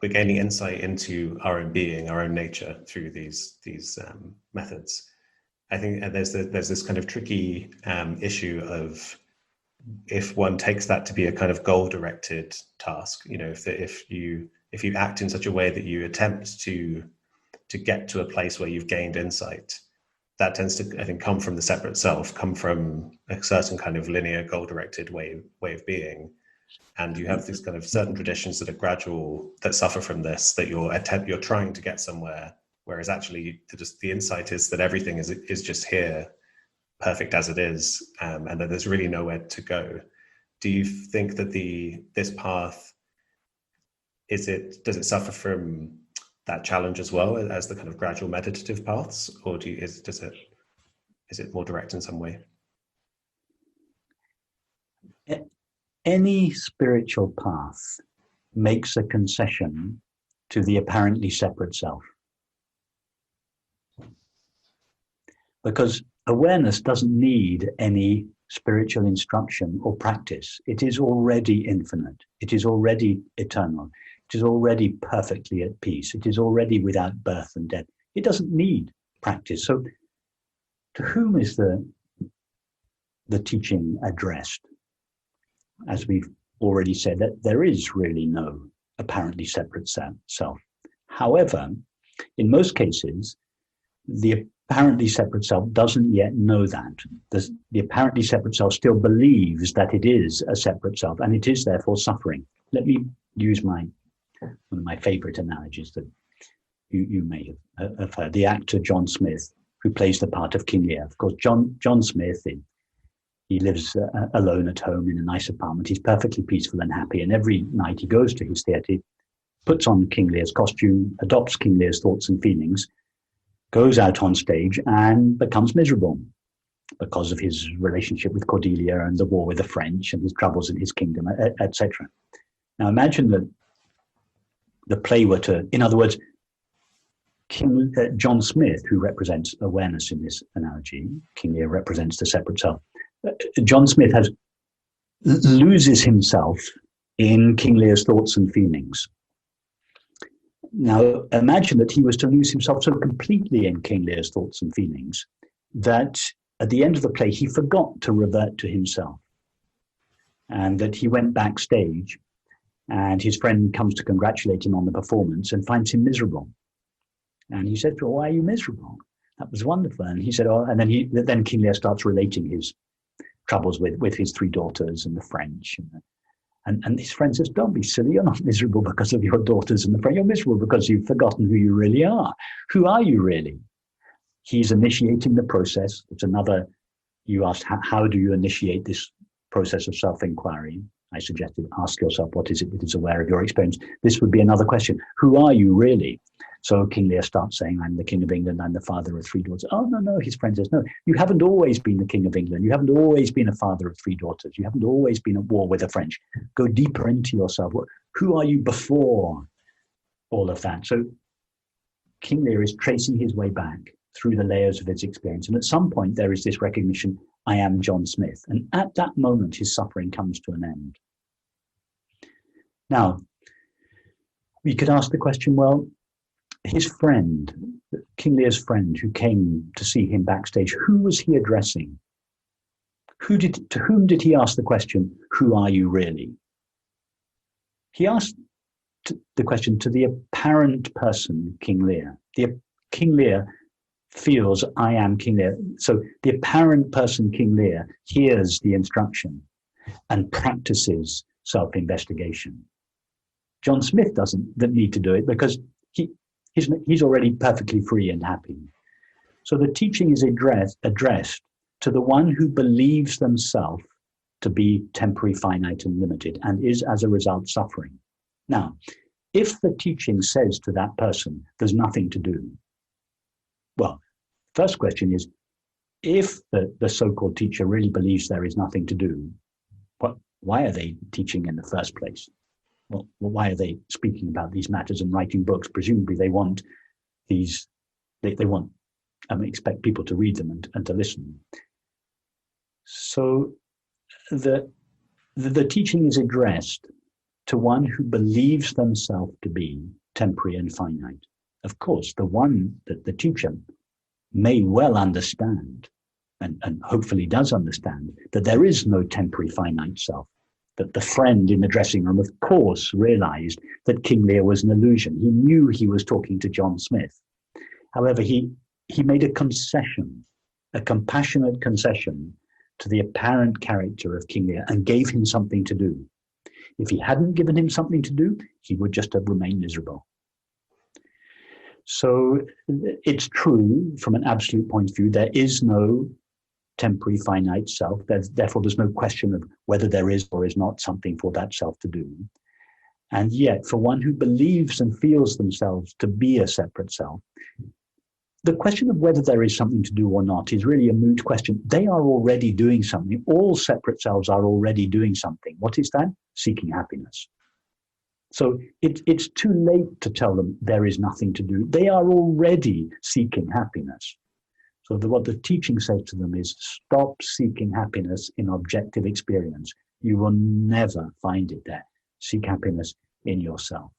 gaining insight into our own being, our own nature through these methods. I think there's this kind of tricky issue of, if one takes that to be a kind of goal-directed task, you know, if you act in such a way that you attempt to get to a place where you've gained insight, that tends to, I think, come from the separate self, come from a certain kind of linear, goal-directed way of being. And you have these kind of certain traditions that are gradual, that suffer from this, that you're trying to get somewhere, whereas actually the insight is that everything is just here, perfect as it is, and that there's really nowhere to go. Do you think that this path, does it suffer from that challenge as well as the kind of gradual meditative paths, or is it more direct in some way? Any spiritual path makes a concession to the apparently separate self. Because awareness doesn't need any spiritual instruction or practice. It is already infinite. It is already eternal. It is already perfectly at peace. It is already without birth and death. It doesn't need practice. So to whom is the teaching addressed? As we've already said, that there is really no apparently separate self. However, in most cases, the apparently separate self doesn't yet know that. The apparently separate self still believes that it is a separate self, and it is therefore suffering. Let me use one of my favorite analogies that you may have heard. The actor John Smith, who plays the part of King Lear. Of course, John Smith, he lives alone at home in a nice apartment. He's perfectly peaceful and happy. And every night he goes to his theatre, puts on King Lear's costume, adopts King Lear's thoughts and feelings, goes out on stage and becomes miserable because of his relationship with Cordelia and the war with the French and his troubles in his kingdom, etc. Now imagine that the play were to, in other words, John Smith, who represents awareness in this analogy, King Lear represents the separate self. John Smith loses himself in King Lear's thoughts and feelings. Now, imagine that he was to lose himself so completely in King Lear's thoughts and feelings that at the end of the play, he forgot to revert to himself, and that he went backstage and his friend comes to congratulate him on the performance and finds him miserable. And he said, "Well, why are you miserable? That was wonderful." And he said, "Oh," and then King Lear starts relating his troubles with his 3 daughters and the French. And his friend says, "Don't be silly. You're not miserable because of your daughters and the French. You're miserable because you've forgotten who you really are. Who are you really?" He's initiating the process. It's another, you asked, how do you initiate this process of self-inquiry? I suggested ask yourself, what is it that is aware of your experience? This would be another question. Who are you really? So King Lear starts saying, "I'm the King of England, I'm the father of 3 daughters." "Oh, no," his friend says, "No, you haven't always been the King of England. You haven't always been a father of 3 daughters. You haven't always been at war with the French. Go deeper into yourself. Who are you before all of that?" So King Lear is tracing his way back through the layers of his experience. And at some point, there is this recognition, I am John Smith. And at that moment, his suffering comes to an end. Now, we could ask the question, well, his friend, King Lear's friend who came to see him backstage, who was he addressing? To whom did he ask the question, who are you really? He asked the question to the apparent person, King Lear. King Lear feels, I am King Lear. So the apparent person, King Lear, hears the instruction and practices self-investigation. John Smith doesn't need to do it because he's already perfectly free and happy. So the teaching is addressed to the one who believes themselves to be temporary, finite, and limited, and is as a result suffering. Now, if the teaching says to that person, there's nothing to do, well, first question is, if the so-called teacher really believes there is nothing to do, why are they teaching in the first place? Well, why are they speaking about these matters and writing books? Presumably they want expect people to read them and to listen. So the teaching is addressed to one who believes themselves to be temporary and finite. Of course, the teacher may well understand, and hopefully does understand, that there is no temporary finite self. That the friend in the dressing room, of course, realized that King Lear was an illusion. He knew he was talking to John Smith. However, he made a concession, a compassionate concession to the apparent character of King Lear and gave him something to do. If he hadn't given him something to do, he would just have remained miserable. So it's true from an absolute point of view, there is no temporary finite self. Therefore, there's no question of whether there is or is not something for that self to do. And yet, for one who believes and feels themselves to be a separate self, the question of whether there is something to do or not is really a moot question. They are already doing something. All separate selves are already doing something. What is that? Seeking happiness. So it's too late to tell them there is nothing to do. They are already seeking happiness. So what the teaching says to them is, stop seeking happiness in objective experience. You will never find it there. Seek happiness in yourself.